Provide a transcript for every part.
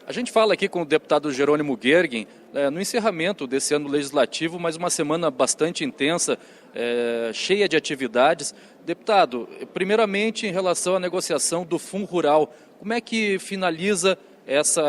A gente fala aqui com o deputado Jerônimo Gergen, no encerramento desse ano legislativo, mas uma semana bastante intensa, cheia de atividades. Deputado, primeiramente em relação à negociação do Fundo Rural, como é que finaliza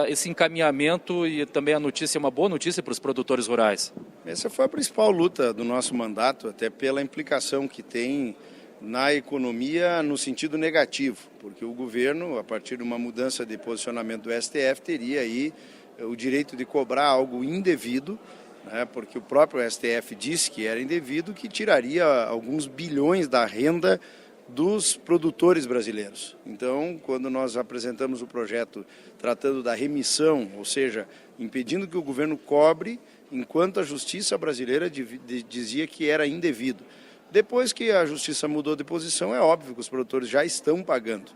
esse encaminhamento e também a notícia, uma boa notícia para os produtores rurais? Essa foi a principal luta do nosso mandato, até pela implicação que tem na economia no sentido negativo, porque o governo, a partir de uma mudança de posicionamento do STF, teria aí o direito de cobrar algo indevido, né, porque o próprio STF disse que era indevido, que tiraria alguns bilhões da renda dos produtores brasileiros. Então, quando nós apresentamos o projeto tratando da remissão, ou seja, impedindo que o governo cobre, enquanto a justiça brasileira dizia que era indevido. Depois que a justiça mudou de posição, é óbvio que os produtores já estão pagando.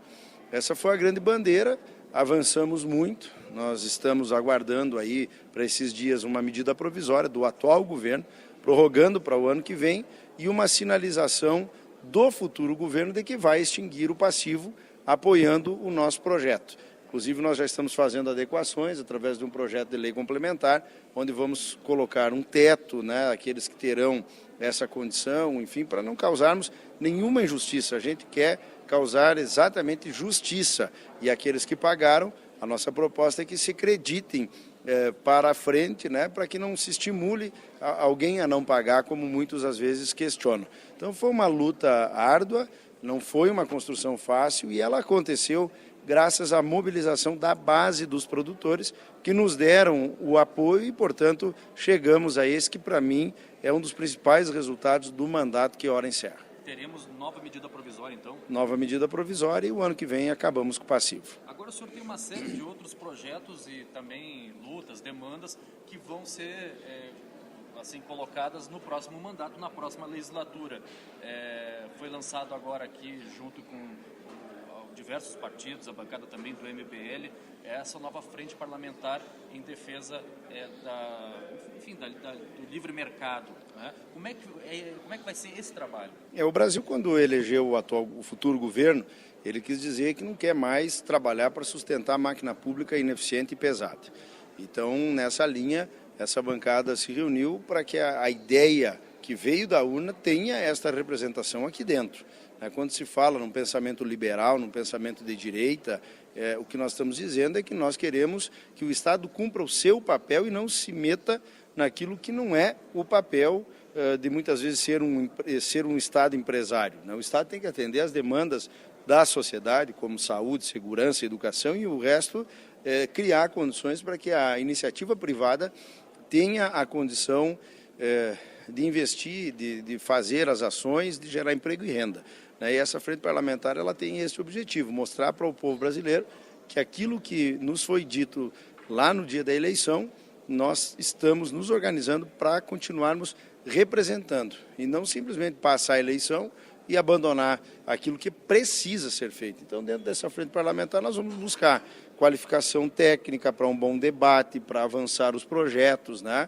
Essa foi a grande bandeira, avançamos muito, nós estamos aguardando aí para esses dias uma medida provisória do atual governo, prorrogando para o ano que vem, e uma sinalização do futuro governo de que vai extinguir o passivo, apoiando o nosso projeto. Inclusive, nós já estamos fazendo adequações através de um projeto de lei complementar, onde vamos colocar um teto, né, aqueles que terão essa condição, enfim, para não causarmos nenhuma injustiça. A gente quer causar exatamente justiça. E aqueles que pagaram, a nossa proposta é que se acreditem para a frente, né, para que não se estimule alguém a não pagar, como muitos às vezes questionam. Então, foi uma luta árdua, não foi uma construção fácil e ela aconteceu graças à mobilização da base dos produtores que nos deram o apoio e, portanto, chegamos a esse que, para mim, é um dos principais resultados do mandato que ora encerra. Teremos nova medida provisória, então? Nova medida provisória e o ano que vem acabamos com o passivo. Agora o senhor tem uma série de outros projetos e também lutas, demandas que vão ser assim colocadas no próximo mandato, na próxima legislatura. Foi lançado agora aqui, junto com diversos partidos, a bancada também do MBL, essa nova frente parlamentar em defesa do livre mercado. Né? Como é que vai ser esse trabalho? O Brasil, quando elegeu o futuro governo, ele quis dizer que não quer mais trabalhar para sustentar a máquina pública ineficiente e pesada. Então, nessa linha, essa bancada se reuniu para que a ideia que veio da urna tenha esta representação aqui dentro. Quando se fala num pensamento liberal, num pensamento de direita, o que nós estamos dizendo é que nós queremos que o Estado cumpra o seu papel e não se meta naquilo que não é o papel de muitas vezes ser um Estado empresário. O Estado tem que atender às demandas da sociedade, como saúde, segurança, educação, e o resto criar condições para que a iniciativa privada tenha a condição de investir, de fazer as ações, de gerar emprego e renda. E essa frente parlamentar ela tem esse objetivo, mostrar para o povo brasileiro que aquilo que nos foi dito lá no dia da eleição, nós estamos nos organizando para continuarmos representando e não simplesmente passar a eleição e abandonar aquilo que precisa ser feito. Então, dentro dessa frente parlamentar, nós vamos buscar qualificação técnica para um bom debate, para avançar os projetos, né?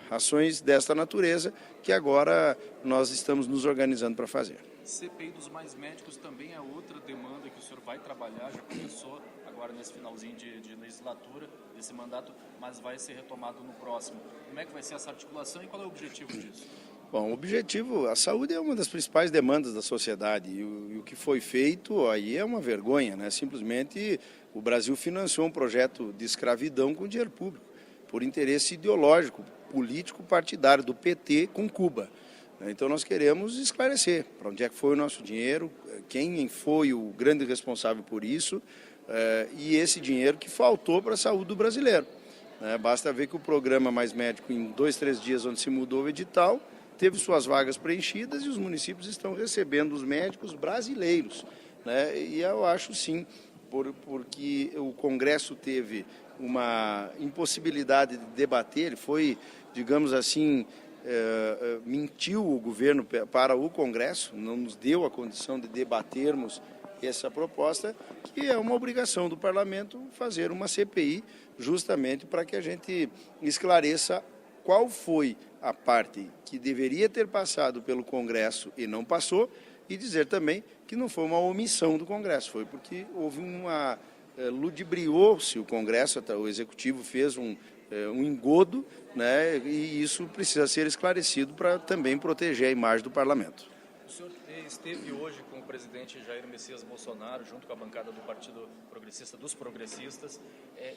Ações desta natureza que agora nós estamos nos organizando para fazer. CPI dos mais médicos também é outra demanda que o senhor vai trabalhar, já começou agora nesse finalzinho de legislatura, desse mandato, mas vai ser retomado no próximo. Como é que vai ser essa articulação e qual é o objetivo disso? Bom, o objetivo, a saúde é uma das principais demandas da sociedade e o que foi feito aí é uma vergonha, né? Simplesmente o Brasil financiou um projeto de escravidão com dinheiro público, por interesse ideológico, político, partidário do PT com Cuba. Então nós queremos esclarecer para onde é que foi o nosso dinheiro, quem foi o grande responsável por isso e esse dinheiro que faltou para a saúde do brasileiro. Basta ver que o programa Mais Médico, em 2, 3 dias onde se mudou o edital, teve suas vagas preenchidas e os municípios estão recebendo os médicos brasileiros. E eu acho sim, porque o Congresso teve uma impossibilidade de debater, ele foi, digamos assim, mentiu o governo para o Congresso, não nos deu a condição de debatermos essa proposta, que é uma obrigação do Parlamento fazer uma CPI justamente para que a gente esclareça qual foi a parte que deveria ter passado pelo Congresso e não passou, e dizer também que não foi uma omissão do Congresso, foi porque houve uma ludibriou-se o Congresso, o Executivo fez um engodo, né, e isso precisa ser esclarecido para também proteger a imagem do Parlamento. O senhor esteve hoje com o presidente Jair Messias Bolsonaro, junto com a bancada do Partido Progressista, dos progressistas,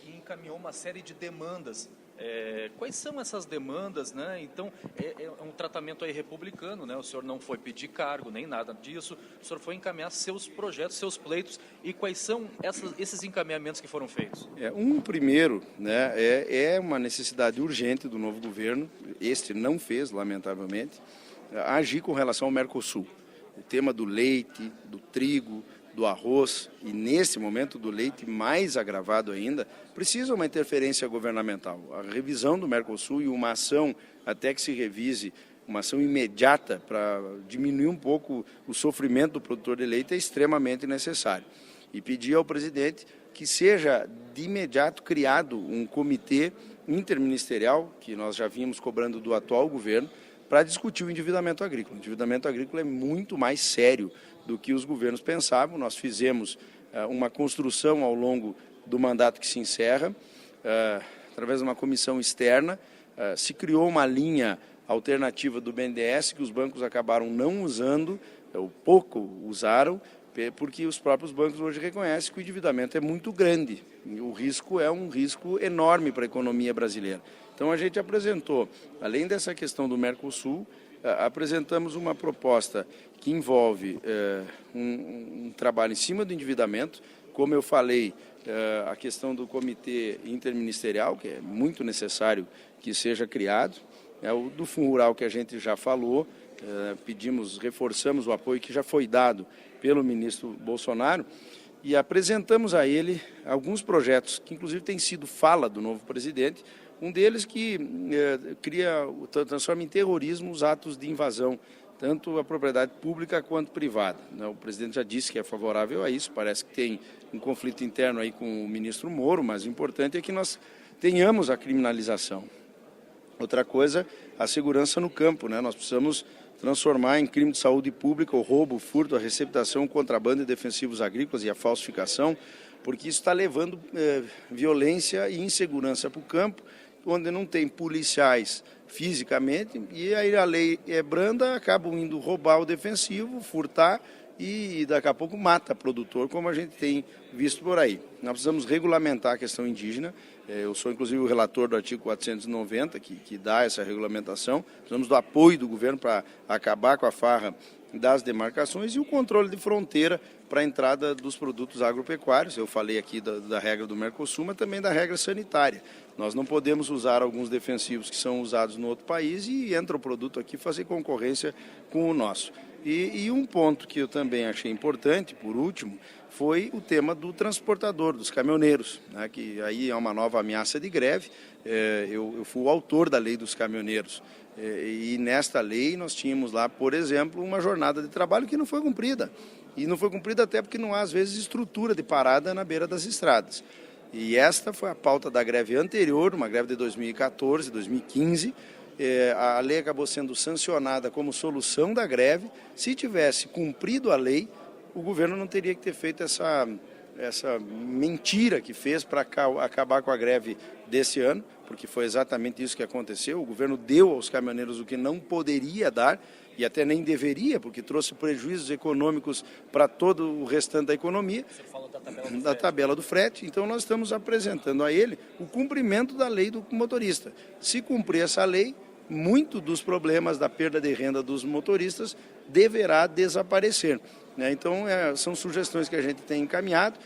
e encaminhou uma série de demandas. Quais são essas demandas, né? Então, é um tratamento aí republicano, né? O senhor não foi pedir cargo, nem nada disso, o senhor foi encaminhar seus projetos, seus pleitos, e quais são esses encaminhamentos que foram feitos? Primeiro, né, é uma necessidade urgente do novo governo, este não fez, lamentavelmente, agir com relação ao Mercosul. O tema do leite, do trigo, do arroz e, nesse momento, do leite mais agravado ainda, precisa uma interferência governamental. A revisão do Mercosul e uma ação, até que se revise, uma ação imediata para diminuir um pouco o sofrimento do produtor de leite é extremamente necessário. E pedir ao presidente que seja de imediato criado um comitê interministerial, que nós já vínhamos cobrando do atual governo, para discutir o endividamento agrícola. O endividamento agrícola é muito mais sério do que os governos pensavam. Nós fizemos uma construção ao longo do mandato que se encerra, através de uma comissão externa, se criou uma linha alternativa do BNDES que os bancos acabaram não usando, ou pouco usaram, porque os próprios bancos hoje reconhecem que o endividamento é muito grande. E o risco é um risco enorme para a economia brasileira. Então, a gente apresentou, além dessa questão do Mercosul, apresentamos uma proposta que envolve um trabalho em cima do endividamento. Como eu falei, a questão do comitê interministerial, que é muito necessário que seja criado, o do Fundo Rural, que a gente já falou, reforçamos o apoio que já foi dado pelo ministro Bolsonaro, e apresentamos a ele alguns projetos que, inclusive, têm sido fala do novo presidente. Um deles que transforma em terrorismo os atos de invasão, tanto a propriedade pública quanto privada. O presidente já disse que é favorável a isso, parece que tem um conflito interno aí com o ministro Moro, mas o importante é que nós tenhamos a criminalização. Outra coisa, a segurança no campo, né? Nós precisamos transformar em crime de saúde pública o roubo, o furto, a receptação, o contrabando de defensivos agrícolas e a falsificação, porque isso está levando violência e insegurança para o campo, onde não tem policiais fisicamente, e aí a lei é branda, acabam indo roubar o defensivo, furtar, e daqui a pouco mata produtor, como a gente tem visto por aí. Nós precisamos regulamentar a questão indígena. Eu sou, inclusive, o relator do artigo 490, que dá essa regulamentação. Precisamos do apoio do governo para acabar com a farra das demarcações e o controle de fronteira para a entrada dos produtos agropecuários. Eu falei aqui da regra do Mercosul, mas também da regra sanitária. Nós não podemos usar alguns defensivos que são usados no outro país e entra o produto aqui fazer concorrência com o nosso. E um ponto que eu também achei importante, por último, foi o tema do transportador, dos caminhoneiros, né, que aí é uma nova ameaça de greve. Eu fui o autor da lei dos caminhoneiros. E nesta lei nós tínhamos lá, por exemplo, uma jornada de trabalho que não foi cumprida. E não foi cumprida até porque não há, às vezes, estrutura de parada na beira das estradas. E esta foi a pauta da greve anterior, uma greve de 2014, 2015. A lei acabou sendo sancionada como solução da greve. Se tivesse cumprido a lei, o governo não teria que ter feito essa mentira que fez para acabar com a greve desse ano, porque foi exatamente isso que aconteceu. O governo deu aos caminhoneiros o que não poderia dar, e até nem deveria, porque trouxe prejuízos econômicos para todo o restante da economia. Você falou da tabela do frete. Então, nós estamos apresentando a ele o cumprimento da lei do motorista. Se cumprir essa lei, muito dos problemas da perda de renda dos motoristas deverá desaparecer. Então, são sugestões que a gente tem encaminhado.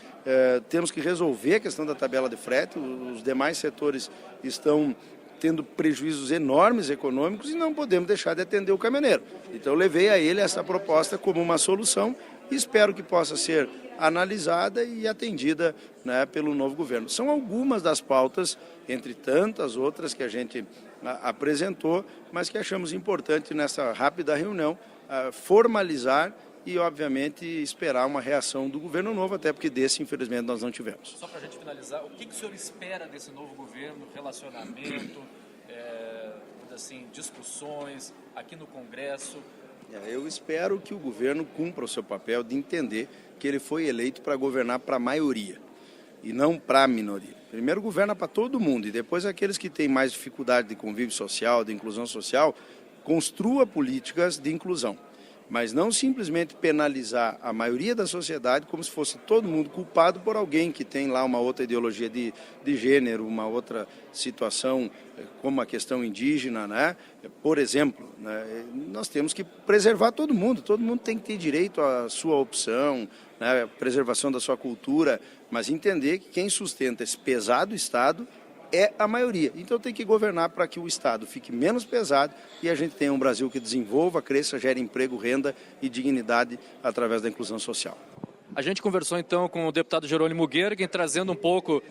Temos que resolver a questão da tabela de frete. Os demais setores estão tendo prejuízos enormes econômicos e não podemos deixar de atender o caminhoneiro. Então, eu levei a ele essa proposta como uma solução e espero que possa ser analisada e atendida, né, pelo novo governo. São algumas das pautas, entre tantas outras que a gente apresentou, mas que achamos importante nessa rápida reunião formalizar e, obviamente, esperar uma reação do governo novo, até porque desse, infelizmente, nós não tivemos. Só para a gente finalizar, o que o senhor espera desse novo governo, relacionamento, assim, discussões aqui no Congresso? Eu espero que o governo cumpra o seu papel de entender que ele foi eleito para governar para a maioria. e não para a minoria. Primeiro governa para todo mundo e depois aqueles que têm mais dificuldade de convívio social, de inclusão social, construa políticas de inclusão. Mas não simplesmente penalizar a maioria da sociedade como se fosse todo mundo culpado por alguém que tem lá uma outra ideologia de gênero, uma outra situação como a questão indígena, né? Por exemplo, né? Nós temos que preservar todo mundo tem que ter direito à sua opção, né? Preservação da sua cultura, mas entender que quem sustenta esse pesado Estado é a maioria. Então tem que governar para que o Estado fique menos pesado e a gente tenha um Brasil que desenvolva, cresça, gere emprego, renda e dignidade através da inclusão social. A gente conversou então com o deputado Jerônimo Gergen, trazendo um pouco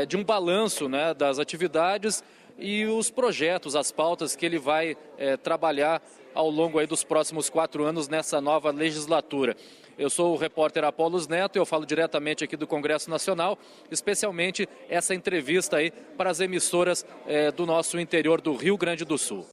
de um balanço, né, das atividades e os projetos, as pautas que ele vai trabalhar ao longo aí dos próximos 4 anos nessa nova legislatura. Eu sou o repórter Apolos Neto e eu falo diretamente aqui do Congresso Nacional, especialmente essa entrevista aí para as emissoras do nosso interior do Rio Grande do Sul.